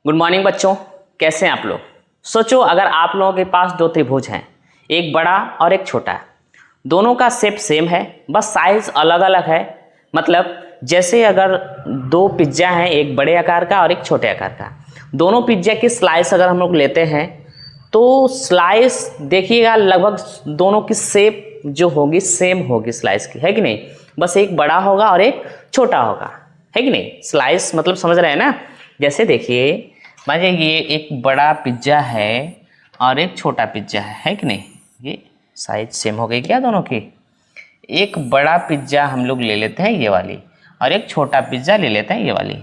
Good morning बच्चों, कैसे हैं आप लोग। सोचो अगर आप लोगों के पास दो त्रिभुज हैं, एक बड़ा और एक छोटा। दोनों का शेप सेम है, बस साइज अलग अलग है। मतलब जैसे अगर दो पिज्ज़ा हैं, एक बड़े आकार का और एक छोटे आकार का। दोनों पिज्ज़ा की स्लाइस अगर हम लोग लेते हैं तो स्लाइस देखिएगा लगभग दोनों की शेप जो होगी सेम होगी स्लाइस की, है कि नहीं। बस एक बड़ा होगा और एक छोटा होगा, है कि नहीं। स्लाइस मतलब समझ रहे हैं ना। जैसे देखिए मान लीजिए ये एक बड़ा पिज्ज़ा है और एक छोटा पिज्ज़ा है कि नहीं। ये साइज सेम हो गई क्या दोनों की। एक बड़ा पिज्ज़ा हम लोग ले लेते हैं ये वाली, और एक छोटा पिज्ज़ा ले लेते हैं ये वाली।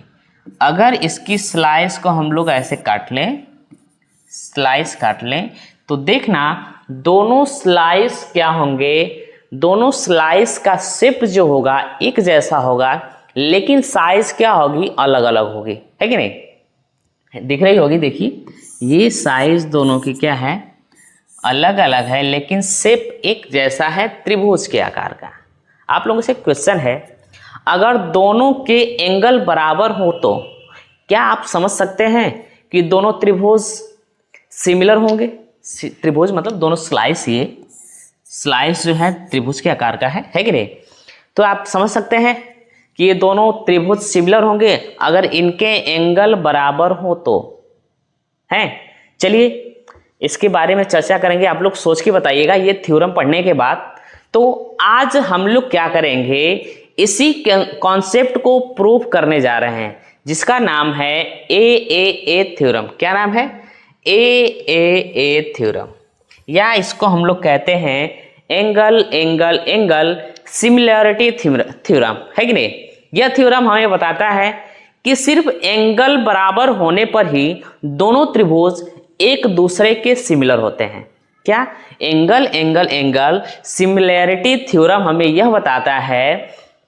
अगर इसकी स्लाइस को हम लोग ऐसे काट लें, स्लाइस काट लें, तो देखना दोनों स्लाइस क्या होंगे, दोनों स्लाइस का शेप जो होगा एक जैसा होगा, लेकिन साइज क्या होगी, अलग अलग होगी, है कि नहीं। दिख रही होगी, देखिए ये साइज दोनों की क्या है, अलग अलग है, लेकिन शेप एक जैसा है त्रिभुज के आकार का। आप लोगों से क्वेश्चन है, अगर दोनों के एंगल बराबर हो तो क्या आप समझ सकते हैं कि दोनों त्रिभुज सिमिलर होंगे। त्रिभुज मतलब दोनों स्लाइस, ये स्लाइस जो है त्रिभुज के आकार का है कि नहीं। तो आप समझ सकते हैं कि ये दोनों त्रिभुज सिमिलर होंगे अगर इनके एंगल बराबर हो तो, हैं। चलिए इसके बारे में चर्चा करेंगे, आप लोग सोच के बताइएगा ये थ्योरम पढ़ने के बाद। तो आज हम लोग क्या करेंगे, इसी कॉन्सेप्ट को प्रूव करने जा रहे हैं, जिसका नाम है ए थ्योरम। क्या नाम है, ए थ्योरम, या इसको हम लोग कहते हैं angle angle angle similarity theorem, है कि नहीं। यह थ्योरम हमें बताता है कि सिर्फ एंगल बराबर होने पर ही दोनों त्रिभुज एक दूसरे के सिमिलर होते हैं। क्या, angle angle angle similarity theorem हमें यह बताता है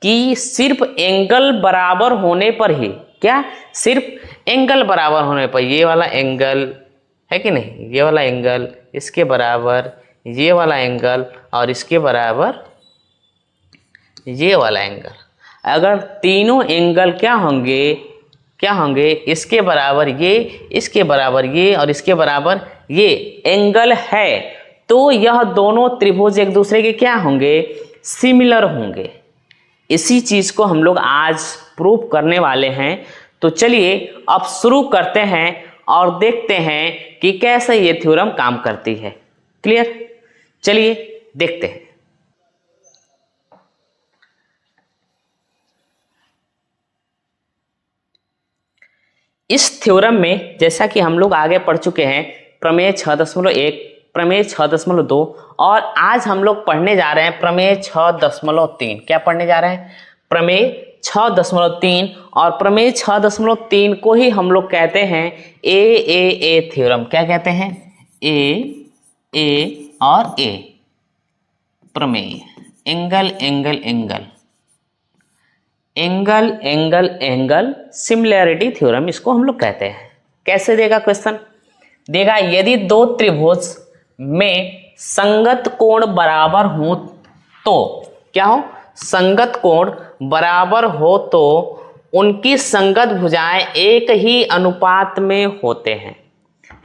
कि सिर्फ एंगल बराबर होने पर ही, क्या, सिर्फ एंगल बराबर होने पर, ये वाला एंगल है कि नहीं, ये वाला एंगल इसके बराबर, ये वाला एंगल और इसके बराबर ये वाला एंगल, अगर तीनों एंगल क्या होंगे, इसके बराबर ये, इसके बराबर ये और इसके बराबर ये एंगल है, तो यह दोनों त्रिभुज एक दूसरे के क्या होंगे, सिमिलर होंगे। इसी चीज को हम लोग आज प्रूव करने वाले हैं। तो चलिए अब शुरू करते हैं और देखते हैं कि कैसे ये थ्योरम काम करती है। क्लियर, चलिए देखते हैं। इस थ्योरम में जैसा कि हम लोग आगे पढ़ चुके हैं, प्रमेय 6.1, प्रमेय 6.2 और आज हम लोग पढ़ने जा रहे हैं प्रमेय 6.3। क्या पढ़ने जा रहे हैं, प्रमेय 6.3। और प्रमेय 6.3 को ही हम लोग कहते हैं ए थ्योरम। क्या कहते हैं, ए और ए प्रमेय, angle angle angle angle angle angle similarity theorem इसको हम लोग कहते हैं। कैसे देगा क्वेश्चन, देगा यदि दो त्रिभुज में संगत कोण बराबर हो तो, क्या हो, संगत कोण बराबर हो तो उनकी संगत भुजाएं एक ही अनुपात में होते हैं।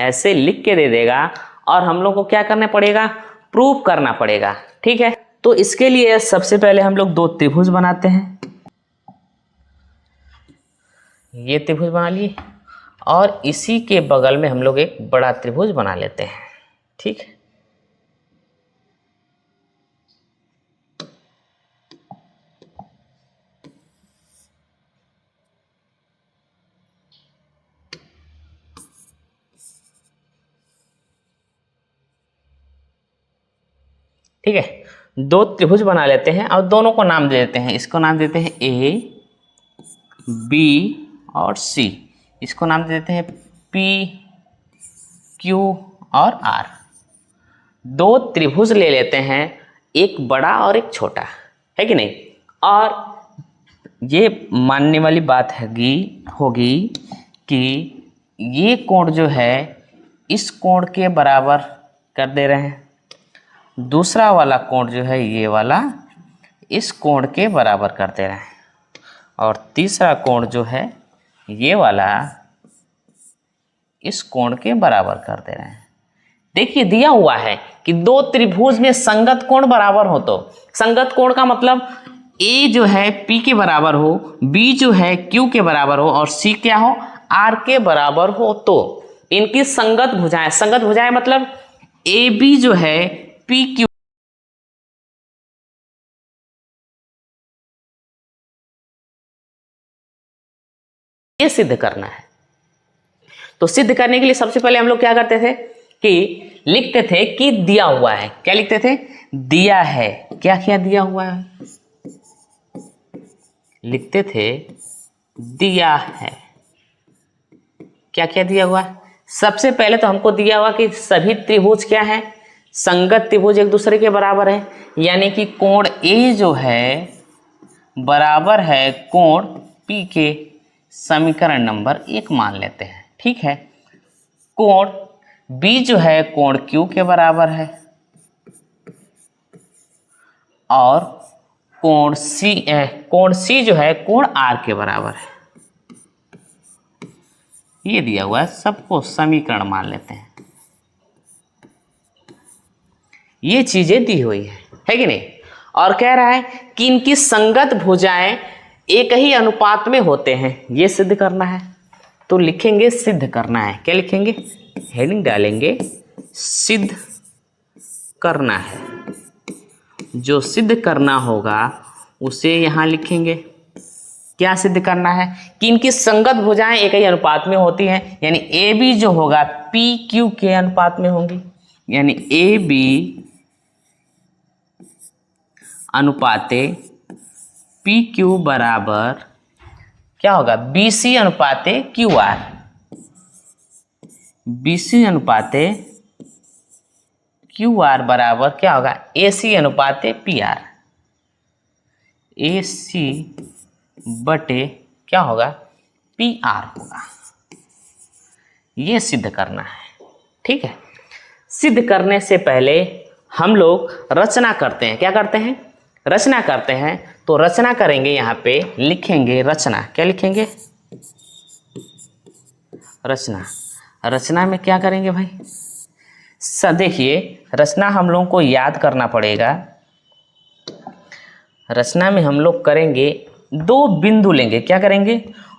ऐसे लिख के दे देगा और हम लोग को क्या करना पड़ेगा, प्रूव करना पड़ेगा। ठीक है, तो इसके लिए सबसे पहले हम लोग दो त्रिभुज बनाते हैं। ये त्रिभुज बना लिए और इसी के बगल में हम लोग एक बड़ा त्रिभुज बना लेते हैं। ठीक है, ठीक है, दो त्रिभुज बना लेते हैं और दोनों को नाम दे देते हैं। इसको नाम देते हैं ए, बी और सी। इसको नाम दे देते हैं पी, क्यू और आर। दो त्रिभुज ले लेते हैं, एक बड़ा और एक छोटा, है कि नहीं। और ये मानने वाली बात होगी कि ये कोण जो है इस कोण के बराबर कर दे रहे हैं, दूसरा वाला कोण जो है ये वाला इस कोण के बराबर कर दे रहे हैं, और तीसरा कोण जो है ये वाला इस कोण के बराबर कर दे रहे हैं। देखिए दिया हुआ है कि दो त्रिभुज में संगत कोण बराबर हो, तो संगत कोण का मतलब ए जो है पी के बराबर हो, बी जो है क्यू के बराबर हो और सी क्या हो, आर के बराबर हो, तो इनकी संगत भुजाएं, संगत भुजाएं मतलब ए बी जो है पी क्यू, ये सिद्ध करना है। तो सिद्ध करने के लिए सबसे पहले हम लोग क्या करते थे कि लिखते थे कि दिया हुआ है। क्या लिखते थे, दिया है। क्या क्या दिया हुआ है, लिखते थे दिया है। क्या क्या दिया हुआ है, सबसे पहले तो हमको दिया हुआ कि सभी त्रिभुज क्या है, संगत त्रिभुज एक दूसरे के बराबर है, यानी कि कोण ए जो है बराबर है कोण पी के। समीकरण नंबर 1 मान लेते हैं, ठीक है। कोण बी जो है कोण क्यू के बराबर है और कोण सी जो है कोण आर के बराबर है। ये दिया हुआ है, सबको समीकरण मान लेते हैं। ये चीजें दी हुई है कि नहीं। और कह रहा है कि इनकी संगत भुजाएं एक ही अनुपात में होते हैं, ये सिद्ध करना है। तो लिखेंगे सिद्ध करना है। क्या लिखेंगे, हेडिंग डालेंगे सिद्ध करना है। जो सिद्ध करना होगा उसे यहां लिखेंगे। क्या सिद्ध करना है कि इनकी संगत भुजाएं एक ही अनुपात में होती हैं, यानी ए बी जो होगा पी क्यू के अनुपात में होंगी, यानी ए बी अनुपाते पी क्यू बराबर क्या होगा, बी सी अनुपाते क्यू आर। बी सी अनुपाते क्यू आर बराबर क्या होगा, ए सी अनुपाते पी आर। ए सी बटे क्या होगा, पी आर होगा। ये सिद्ध करना है, ठीक है। सिद्ध करने से पहले हम लोग रचना करते हैं। क्या करते हैं, रचना करते हैं। तो रचना करेंगे, यहाँ पे लिखेंगे रचना। क्या लिखेंगे, रचना। रचना में क्या करेंगे भाई, देखिए रचना हम लोगों को याद करना पड़ेगा। रचना में हम लोग करेंगे, दो बिंदु लेंगे। क्या करेंगे,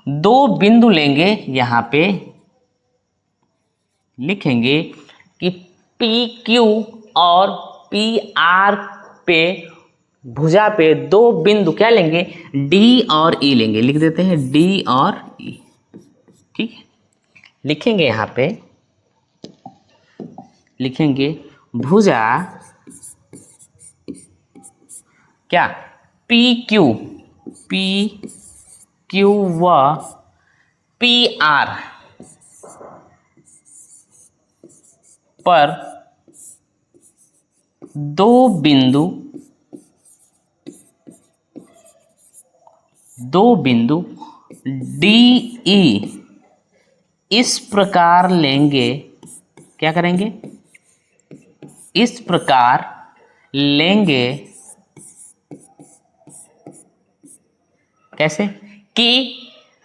दो बिंदु लेंगे। यहाँ पे लिखेंगे कि पी क्यू और पी आर पे भुजा पे दो बिंदु क्या लेंगे, डी और ई लेंगे। लिख देते हैं डी और ई, ठीक है। लिखेंगे यहाँ पे, लिखेंगे भुजा क्या, पी क्यू व पी आर पर दो बिंदु डी ई इस प्रकार लेंगे। क्या करेंगे, इस प्रकार लेंगे। कैसे कि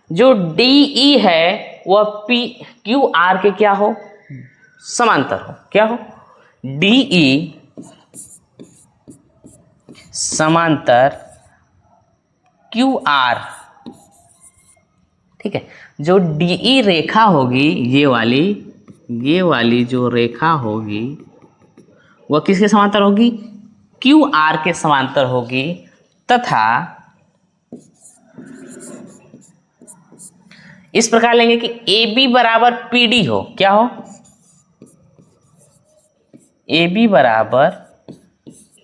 जो डी ई है वह पी क्यू आर के क्या हो, समांतर हो। क्या हो, डी ई समांतर क्यू आर, ठीक है। जो डी ई रेखा होगी, ये वाली जो रेखा होगी वह किसके समांतर होगी, क्यू आर के समांतर होगी, तथा इस प्रकार लेंगे कि ए बी बराबर पी डी हो। क्या हो, ए बी बराबर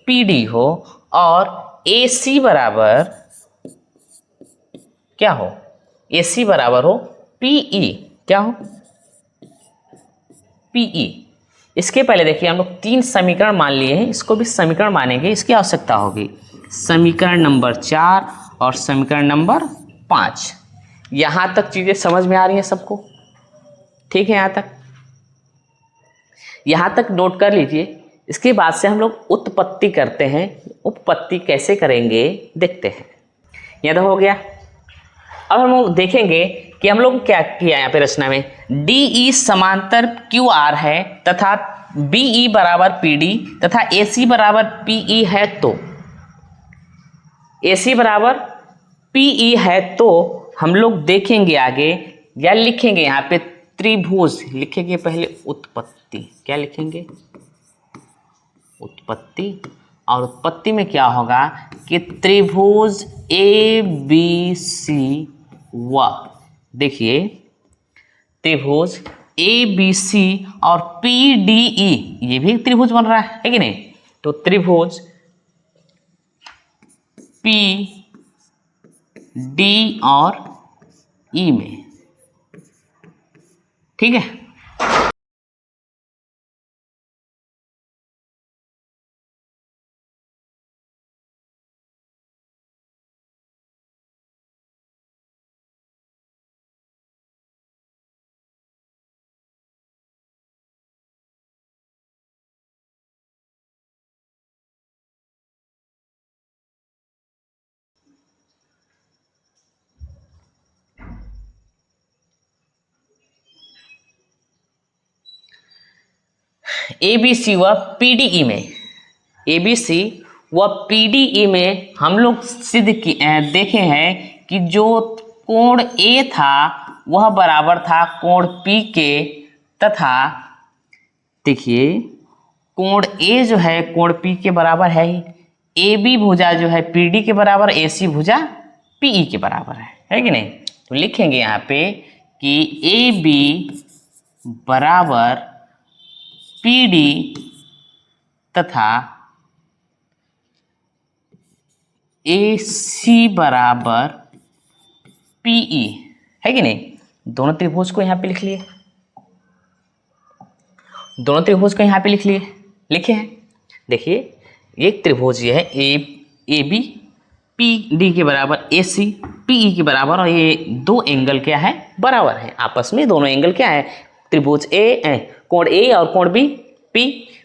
पी डी हो और ए सी बराबर क्या हो, ए सी बराबर हो पी ई। क्या हो, पी ई। इसके पहले देखिए हम लोग 3 समीकरण मान लिए हैं, इसको भी समीकरण मानेंगे, इसकी आवश्यकता होगी। समीकरण नंबर 4 और समीकरण नंबर 5। यहां तक चीजें समझ में आ रही हैं सबको, ठीक है। यहां तक नोट कर लीजिए। इसके बाद से हम लोग उत्पत्ति करते हैं। उत्पत्ति कैसे करेंगे देखते हैं। यह तो हो गया। अब हम लोग देखेंगे कि हम लोग क्या किया यहाँ पे रचना में, DE समांतर QR है तथा BE बराबर PD तथा AC बराबर PE है, तो AC बराबर PE है तो हम लोग देखेंगे आगे या लिखेंगे यहाँ पे त्रिभुज, लिखेंगे पहले उत्पत्ति, क्या लिखेंगे, उत्पत्ति। और उत्पत्ति में क्या होगा कि त्रिभुज ABC व, देखिए त्रिभुज ABC और PDE, ये भी त्रिभुज बन रहा है कि नहीं, तो त्रिभुज PD और E में, ठीक है। ABC व PDE में, ABC व PDE में हम लोग देखे हैं कि जो कोण A था वह बराबर था कोण P के, तथा देखिए कोण A जो है कोण P के बराबर है ही, AB भुजा जो है PD के बराबर, AC भुजा PE के बराबर है कि नहीं। तो लिखेंगे यहाँ पे कि AB बराबर PD तथा AC बराबर PE है कि नहीं। दोनों त्रिभुज को यहाँ पे लिख लिए, दोनों त्रिभुज को यहाँ पे लिख लिए, लिखे हैं। देखिए एक त्रिभुज ये है AB PD के बराबर, AC PE के बराबर, और ये दो एंगल क्या है, बराबर है आपस में। दोनों एंगल क्या है, त्रिभुज कोण A और कोण B P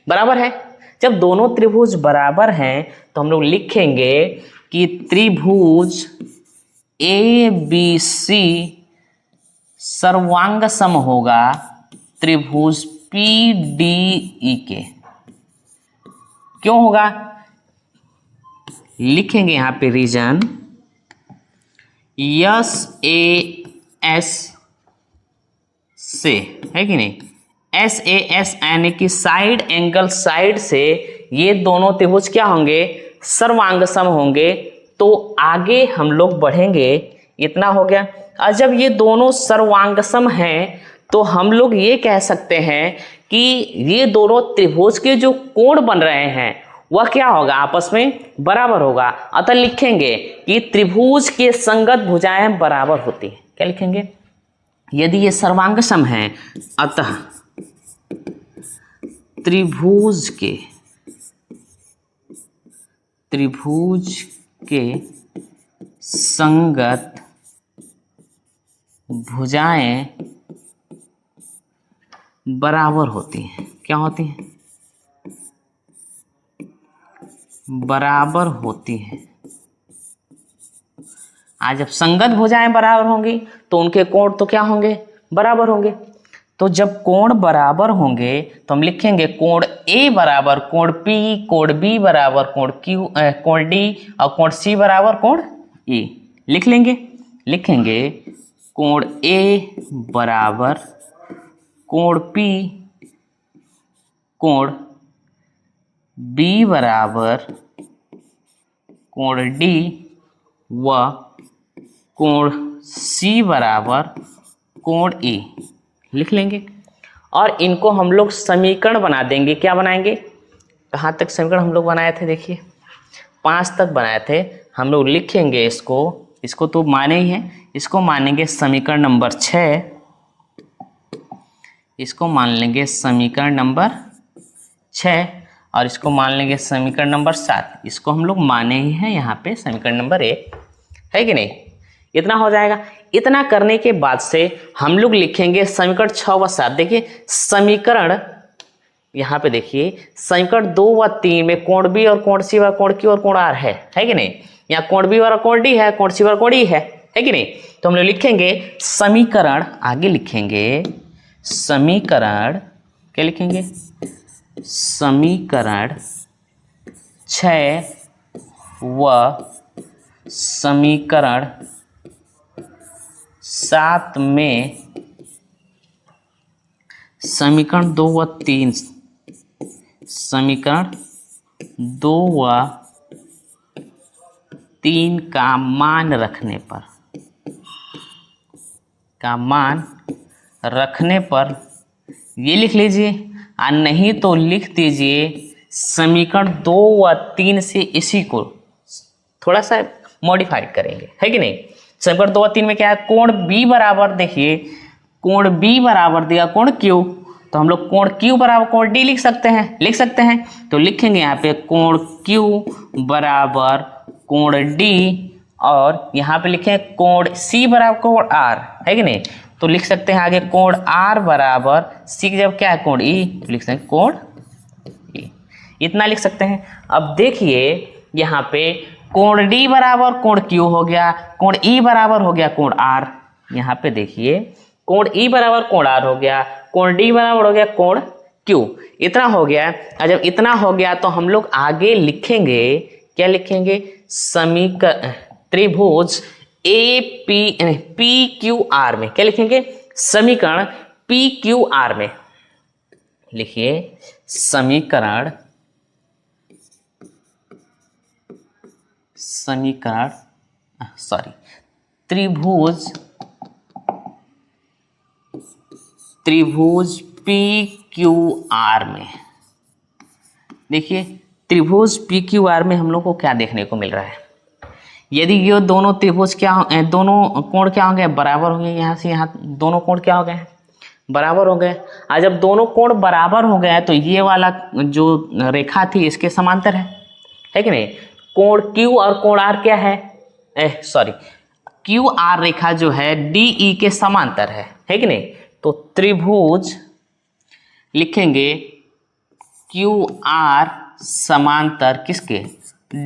बराबर है। जब दोनों त्रिभुज बराबर हैं तो हम लोग लिखेंगे कि त्रिभुज ABC सर्वांग सम होगा त्रिभुज PDE के। क्यों होगा, लिखेंगे यहाँ पे रीजन, SAS से, है कि नहीं, SAS यानी कि साइड एंगल साइड से ये दोनों त्रिभुज क्या होंगे, सर्वांग सम होंगे। तो आगे हम लोग बढ़ेंगे, इतना हो गया। और जब ये दोनों सर्वांग सम हैं तो हम लोग ये कह सकते हैं कि ये दोनों त्रिभुज के जो कोण बन रहे हैं वह क्या होगा, आपस में बराबर होगा। अतः लिखेंगे कि त्रिभुज के संगत भुजाएं बराबर होती हैं। क्या लिखेंगे, यदि ये सर्वांग सम है अतः त्रिभुज के संगत भुजाएं बराबर होती हैं। क्या होती हैं, बराबर होती हैं। आज जब संगत भुजाएं बराबर होंगी तो उनके कोण तो क्या होंगे, बराबर होंगे। तो जब कोण बराबर होंगे तो हम लिखेंगे कोण A बराबर कोण P, कोण B बराबर कोण D और कोण C बराबर कोण E। लिखेंगे कोण A बराबर कोण P, कोण B बराबर कोण D व कोण C बराबर कोण E, लिख लेंगे। और इनको हम लोग समीकरण बना देंगे। क्या बनाएंगे, कहाँ तक समीकरण हम लोग बनाए थे, देखिए 5 तक बनाए थे। हम लोग लिखेंगे इसको तो माने ही हैं, इसको मानेंगे समीकरण नंबर 6, इसको मान लेंगे समीकरण नंबर 6, और इसको मान लेंगे समीकरण नंबर 7। इसको हम लोग माने ही हैं यहाँ पे समीकरण नंबर 1, है कि नहीं। इतना हो जाएगा। इतना करने के बाद से हम लोग लिखेंगे समीकरण 6 व 7। देखिए समीकरण यहाँ पे देखिए, समीकरण 2 व 3 में कोण B और कोण C व कोण Q और कोण R है कि नहीं। यहाँ कोण B और कोण D है, कोण C और कोण E है है कि नहीं। तो हम लोग लिखेंगे समीकरण, आगे लिखेंगे समीकरण, क्या लिखेंगे, समीकरण 6 व समीकरण 7 में समीकरण 2 व 3, समीकरण 2 व 3 का मान रखने पर, ये लिख लीजिए, और नहीं तो लिख दीजिए समीकरण 2 व 3 से इसी को थोड़ा सा मॉडिफाइड करेंगे, है कि नहीं। समीकरण 2 व 3 में क्या है, कोण B बराबर, देखिए कोण B बराबर दिया कोण Q, तो हम लोग कोण Q बराबर कोण D लिख सकते हैं, तो लिखेंगे यहाँ पे कोण Q बराबर कोण D, और यहाँ पे लिखें कोण C बराबर कोण R, है कि नहीं। तो लिख सकते हैं आगे कोण R बराबर C की जब क्या है कोण E, तो लिख सकते हैं कोण E, इतना लिख सकते हैं। अब देखिए यहाँ पे कोण D बराबर कोण Q हो गया, कोण E बराबर हो गया कोण R, यहाँ पे देखिए कोण E बराबर कोण R हो गया, कोण D बराबर हो गया कोण Q, इतना हो गया। और जब इतना हो गया तो हम लोग आगे लिखेंगे, क्या लिखेंगे, समीकरण त्रिभुज PQR में, क्या लिखेंगे, समीकरण PQR में, लिखिए समीकरण त्रिभुज PQR में, देखिए त्रिभुज PQR में हम लोग को क्या देखने को मिल रहा है, यदि ये दोनों त्रिभुज दोनों कोण क्या होंगे, बराबर होंगे, यहाँ से यहाँ दोनों कोण क्या हो गए, बराबर हो गए। और जब दोनों कोण बराबर हो गए तो ये वाला जो रेखा थी इसके समांतर है कि नहीं। कोण Q और कोण R क्या है, QR रेखा जो है DE के समांतर है कि नहीं। तो त्रिभुज लिखेंगे QR समांतर किसके,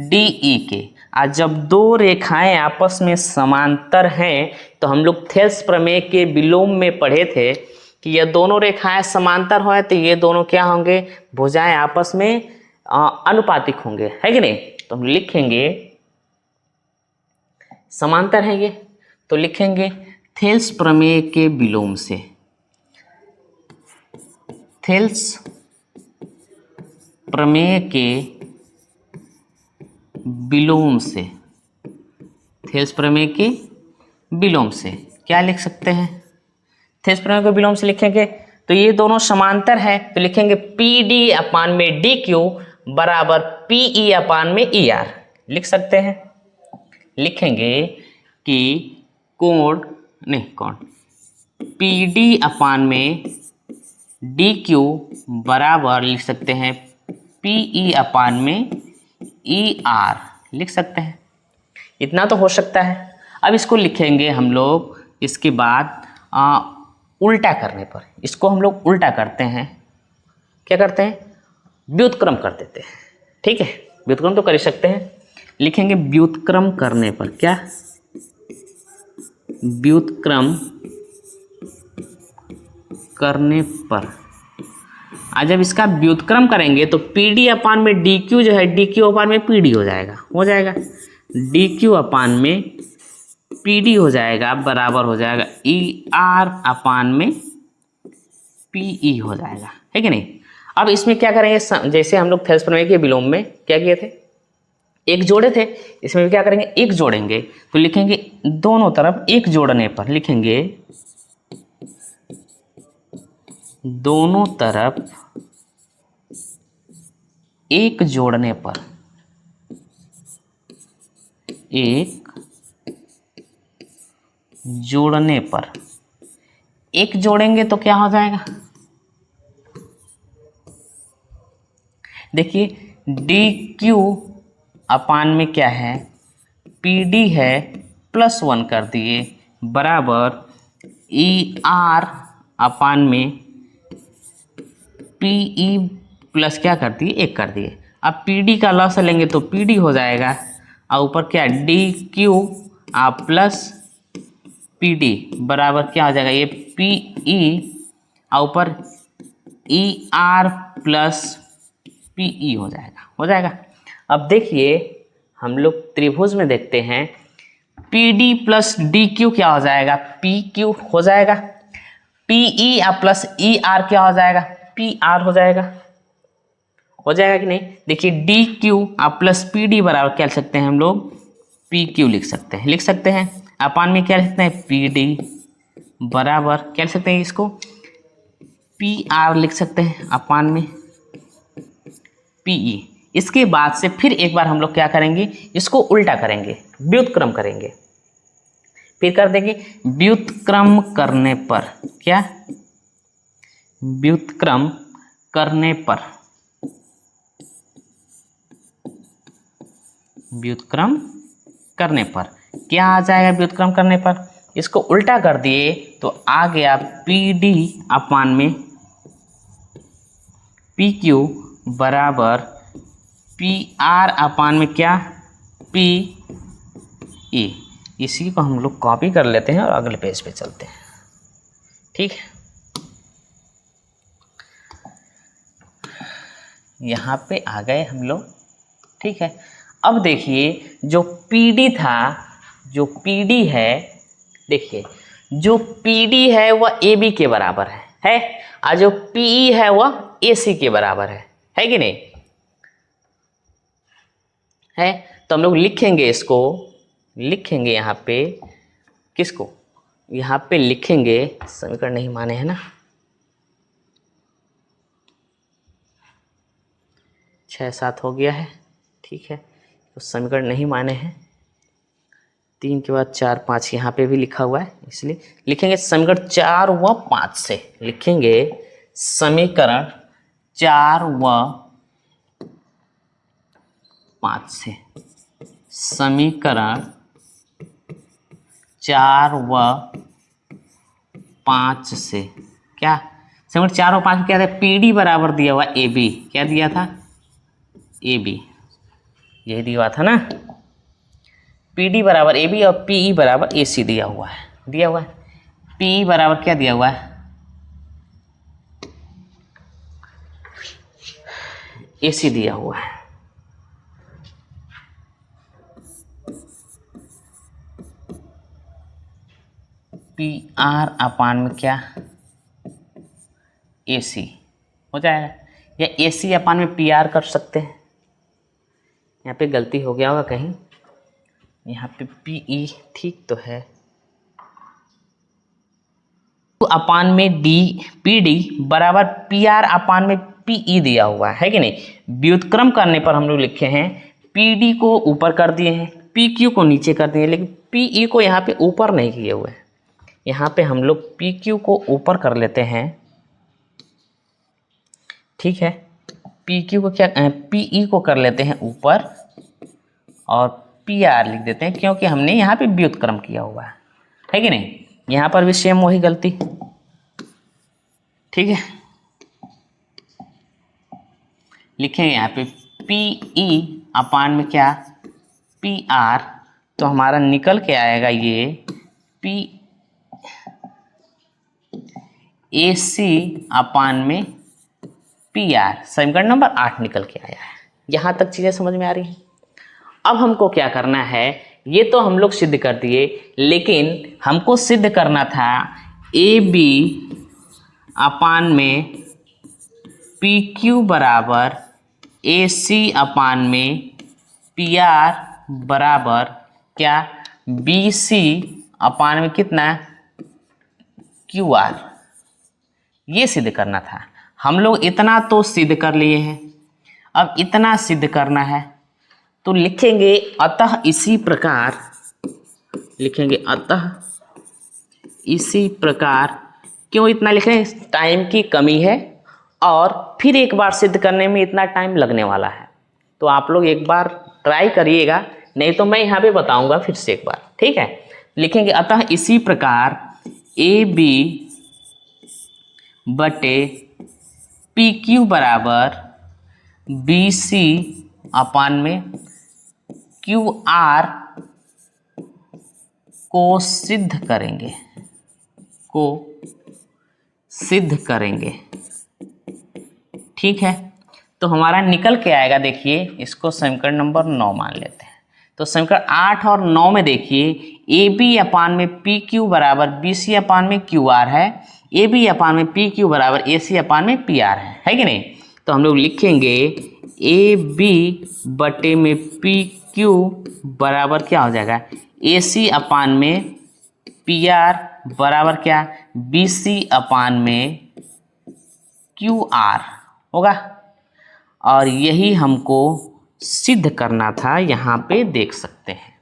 DE के। आज जब दो रेखाएं आपस में समांतर हैं तो हम लोग थेल्स प्रमेय के विलोम में पढ़े थे कि ये दोनों रेखाएं समांतर हो तो ये दोनों क्या होंगे, भुजाएं आपस में अनुपातिक होंगे, है कि नहीं। तो हम लिखेंगे समांतर है ये, तो लिखेंगे थेल्स प्रमेय के विलोम से, थेल्स प्रमेय के विलोम से, थेल्स प्रमेय के विलोम से क्या लिख सकते हैं, थेल्स प्रमेय के विलोम से लिखेंगे तो ये दोनों समांतर है, तो लिखेंगे PD अपान में DQ बराबर PE अपान में ER, लिख सकते हैं। लिखेंगे कि कोण PD अपान में DQ बराबर लिख सकते हैं PE अपान में ER, लिख सकते हैं। इतना तो हो सकता है। अब इसको लिखेंगे हम लोग, इसके बाद उल्टा करने पर, इसको हम लोग उल्टा करते हैं, क्या करते हैं, व्युत्क्रम कर देते हैं, ठीक है। व्युत्क्रम तो कर ही सकते हैं, लिखेंगे व्युत्क्रम करने पर, क्या, व्युत्क्रम करने पर। आज जब इसका व्युत्क्रम करेंगे तो PD अपान में DQ जो है DQ अपान में PD हो जाएगा, DQ अपान में PD हो जाएगा, बराबर हो जाएगा ER अपान में PE हो जाएगा, है कि नहीं। अब इसमें क्या करेंगे, जैसे हम लोग थेल्स प्रमेय के विलोम में क्या किए थे, एक जोड़े थे, इसमें भी क्या करेंगे, एक जोड़ेंगे, तो लिखेंगे दोनों तरफ एक जोड़ने पर, लिखेंगे दोनों तरफ एक जोड़ने पर, एक जोड़ने पर, एक जोड़ेंगे तो क्या हो जाएगा, देखिए DQ अपान में क्या है, PD है +1 कर दिए, बराबर ER अपान में PE प्लस क्या कर दिए, 1 कर दिए। अब PD का लॉस लेंगे तो PD हो जाएगा, और ऊपर क्या DQ प्लस पी डी बराबर क्या हो जाएगा, ये पी ई और ऊपर E R plus P E हो जाएगा। अब देखिए हम लोग त्रिभुज में देखते हैं, P D plus D Q क्या हो जाएगा, पी क्यू हो जाएगा। P E plus E R क्या हो जाएगा, पी आर हो जाएगा कि नहीं। देखिए D Q plus P D बराबर क्या लिख सकते हैं हम लोग, पी क्यू लिख सकते हैं। अपान में क्या लिख सकते हैं, पी डी बराबर क्या लिख सकते हैं, इसको पी आर लिख सकते हैं अपान में पी ई। इसके बाद से फिर एक बार हम लोग क्या करेंगे, इसको उल्टा करेंगे, व्युत्क्रम करेंगे। फिर कर देंगे व्युत्क्रम करने पर क्या, व्युत्क्रम करने पर, व्युत्क्रम करने पर क्या आ जाएगा, व्युत्क्रम करने पर इसको उल्टा कर दिए तो आ गया पी डी अपान में पी क्यू बराबर पी आर अपान में क्या, पी ई। इसी को हम लोग कॉपी कर लेते हैं और अगले पेज पे चलते हैं। ठीक है, यहाँ पे आ गए हम लोग। ठीक है, अब देखिए जो PD था, जो PD है, देखिए जो PD है वह AB के बराबर है और जो PE है वह AC के बराबर है कि नहीं है। तो हम लोग लिखेंगे इसको, लिखेंगे यहाँ पे किसको, यहाँ पे लिखेंगे, समीकरण नहीं माने हैं ना, 6-7 हो गया है। ठीक है, तो समीकरण नहीं माने हैं, 3 के बाद 4-5 यहाँ पे भी लिखा हुआ है, इसलिए लिखेंगे समीकरण 4 व 5 से, लिखेंगे समीकरण 4 व 5 से, समीकरण 4 व 5 से क्या, समीकरण 4 और 5 में क्या था, PD बराबर दिया हुआ AB, क्या दिया था, AB, यही दिया हुआ था ना, PD बराबर AB और PE बराबर AC दिया हुआ है। PE बराबर क्या दिया हुआ है, AC दिया हुआ है। PR अपान में क्या, AC हो जाएगा, या AC अपान में PR कर सकते हैं। यहाँ पे गलती हो गया होगा कहीं, यहाँ पे PE ठीक तो है, तो अपान में PD बराबर PR अपान में PE दिया हुआ है कि नहीं। व्युत्क्रम करने पर हम लोग लिखे हैं PD को ऊपर कर दिए हैं, PQ को नीचे कर दिए, लेकिन PE को यहाँ पे ऊपर नहीं किए हुए हैं। यहाँ पे हम लोग PQ को ऊपर कर लेते हैं। ठीक है, PQ को क्या, PE को कर लेते हैं ऊपर और PR लिख देते हैं, क्योंकि हमने यहाँ पे व्युत्क्रम किया हुआ है कि नहीं। यहाँ पर भी सेम वही गलती। ठीक है, लिखेंगे यहाँ पे PE अपान में क्या, PR, तो हमारा निकल के आएगा ये AC अपान में PR, समीकरण नंबर 8 निकल के आया है। यहाँ तक चीज़ें समझ में आ रही हैं। अब हमको क्या करना है, ये तो हम लोग सिद्ध कर दिए, लेकिन हमको सिद्ध करना था AB अपान में PQ बराबर AC अपान में PR बराबर क्या, BC अपान में कितना, QR। ये सिद्ध करना था। हम लोग इतना तो सिद्ध कर लिए हैं, अब इतना सिद्ध करना है, तो लिखेंगे अतः इसी प्रकार, लिखेंगे अतः इसी प्रकार। क्यों इतना लिख रहे हैं, टाइम की कमी है और फिर एक बार सिद्ध करने में इतना टाइम लगने वाला है, तो आप लोग एक बार ट्राई करिएगा, नहीं तो मैं यहाँ पे बताऊंगा फिर से एक बार। ठीक है, लिखेंगे अतः इसी प्रकार AB बटे PQ बराबर BC अपान में QR को सिद्ध करेंगे, को सिद्ध करेंगे। ठीक है, तो हमारा निकल के आएगा, देखिए इसको समीकरण नंबर 9 मान लेते हैं। तो समीकरण 8 और 9 में देखिए ए बी अपान में पी क्यू बराबर बी सी अपान में क्यू आर है, ए बी अपान में पी क्यू बराबर ए सी अपान में पी आर है कि नहीं। तो हम लोग लिखेंगे ए बी बटे में पी क्यू बराबर क्या हो जाएगा, ए सी अपान में पी आर बराबर क्या, बी सी अपान में क्यू आर होगा। और यही हमको सिद्ध करना था, यहाँ पे देख सकते हैं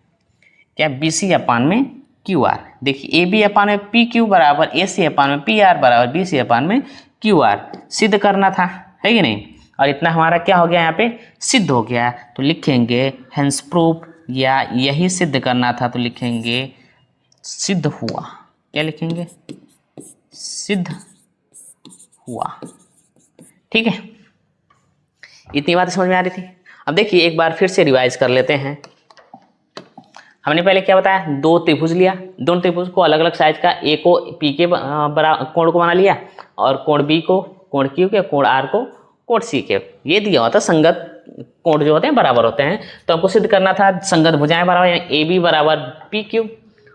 क्या, बी सी अपान में क्यू आर। देखिए ए बी अपान में पी क्यू बराबर ए सी अपान में पी आर बराबर बी सी अपान में क्यू आर सिद्ध करना था, है कि नहीं। और इतना हमारा क्या हो गया, यहाँ पे सिद्ध हो गया। तो लिखेंगे हेंस प्रूफ, या यही सिद्ध करना था तो लिखेंगे सिद्ध हुआ। क्या लिखेंगे, सिद्ध हुआ। ठीक है, इतनी बात समझ में आ रही थी। अब देखिए एक बार फिर से रिवाइज कर लेते हैं। हमने पहले क्या बताया, दो त्रिभुज लिया, दोनों त्रिभुज को अलग अलग साइज का, ए को पी के कोण को बना लिया, और कोण बी को कोण क्यू के, कोण आर को कोण सी के। ये दिया हुआ था संगत कोण जो होते हैं बराबर होते हैं। तो हमको सिद्ध करना था संगत भुजाएं बराबर, यानी ए बी बराबर पी क्यू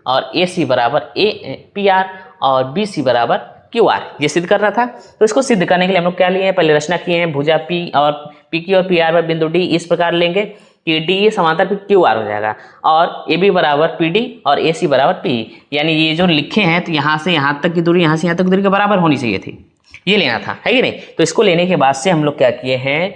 और ए सी बराबर ए पी आर और बी सी बराबर क्यू आर, ये सिद्ध करना था। तो इसको सिद्ध करने के लिए हम लोग क्या लिए हैं, पहले रचना किए हैं, भुजा पी और पी क्यू और पी आर पर बिंदु डी इस प्रकार लेंगे कि डी समांतर पे क्यू आर हो जाएगा, और ए बी बराबर पी डी और ए सी बराबर पी, यानी ये जो लिखे हैं तो यहाँ से यहाँ तक की दूरी, यहाँ से यहाँ तक की दूरी के बराबर होनी चाहिए थी, ये लेना था, है कि नहीं। तो इसको लेने के बाद से हम लोग क्या किए हैं,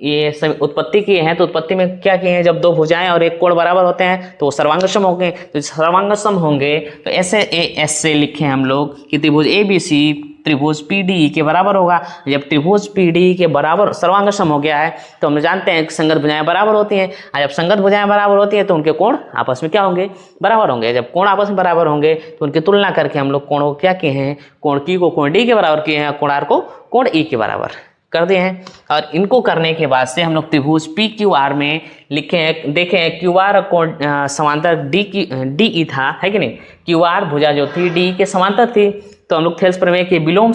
ये सब उत्पत्ति किए हैं। तो उत्पत्ति में क्या किए हैं, जब दो भुजाएं और एक कोण बराबर होते हैं तो वो सर्वांगसम होंगे। तो सर्वांगसम होंगे तो ऐसे एस से लिखे हम लोग कि त्रिभुज ए बी सी त्रिभुज पी डी के बराबर होगा। जब त्रिभुज पी डी के बराबर सर्वांगसम हो गया है तो हम जानते हैं कि संगत भुजाएं बराबर होती हैं, और जब संगत भुजाएं बराबर होती हैं तो उनके कोण आपस में क्या होंगे, बराबर होंगे। जब कोण आपस में बराबर होंगे तो उनकी तुलना करके हम लोग कोण को क्या किए हैं, कोण की को कोण डी के बराबर किए हैं, कोण आर को कोण ई के बराबर कर दिए हैं। और इनको करने के बाद से हम लोग त्रिभुज पी क्यू आर में लिखे हैं, देखे हैं क्यू आर कोण समांतर डी ई था, है कि नहीं। क्यू आर भुजा जो थी डी के समांतर थी, तो हम लोग थेल्स प्रमेय के विलोम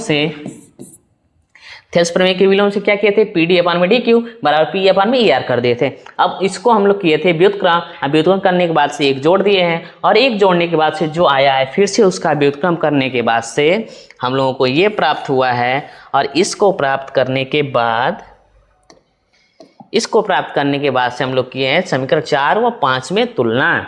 से क्या किए थे, पी डी अपान में डी क्यू बराबर पी अपान में ई आर कर दिए थे। अब इसको हम लोग किए थे व्युत्क्रम, अब व्युत्क्रम करने के बाद से एक जोड़ दिए हैं, और एक जोड़ने के बाद से जो आया है फिर से उसका व्युत्क्रम करने के बाद से हम लोगों को ये प्राप्त हुआ है। और इसको प्राप्त करने के बाद से हम लोग किए हैं समीकरण 4 व 5 में तुलना।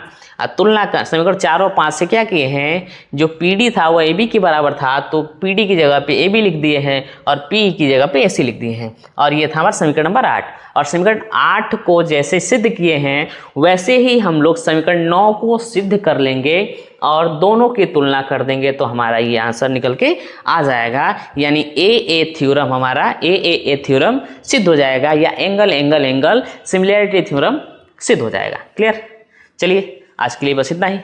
तुलना का समीकरण 4 और 5 से क्या किए हैं, जो पीडी था वो ए बी के बराबर था, तो पीडी की जगह पे ए बी लिख दिए हैं और पी की जगह पे ए सी लिख दिए हैं। और ये था हमारा समीकरण नंबर 8। और समीकरण 8 को जैसे सिद्ध किए हैं वैसे ही हम लोग समीकरण 9 को सिद्ध कर लेंगे और दोनों की तुलना कर देंगे, तो हमारा ये आंसर निकल के आ जाएगा। यानी ए थ्योरम, हमारा ए थ्योरम सिद्ध हो जाएगा, या एंगल सिमिलैरिटी थ्योरम सिद्ध हो जाएगा। क्लियर, चलिए आज के लिए बस इतना ही।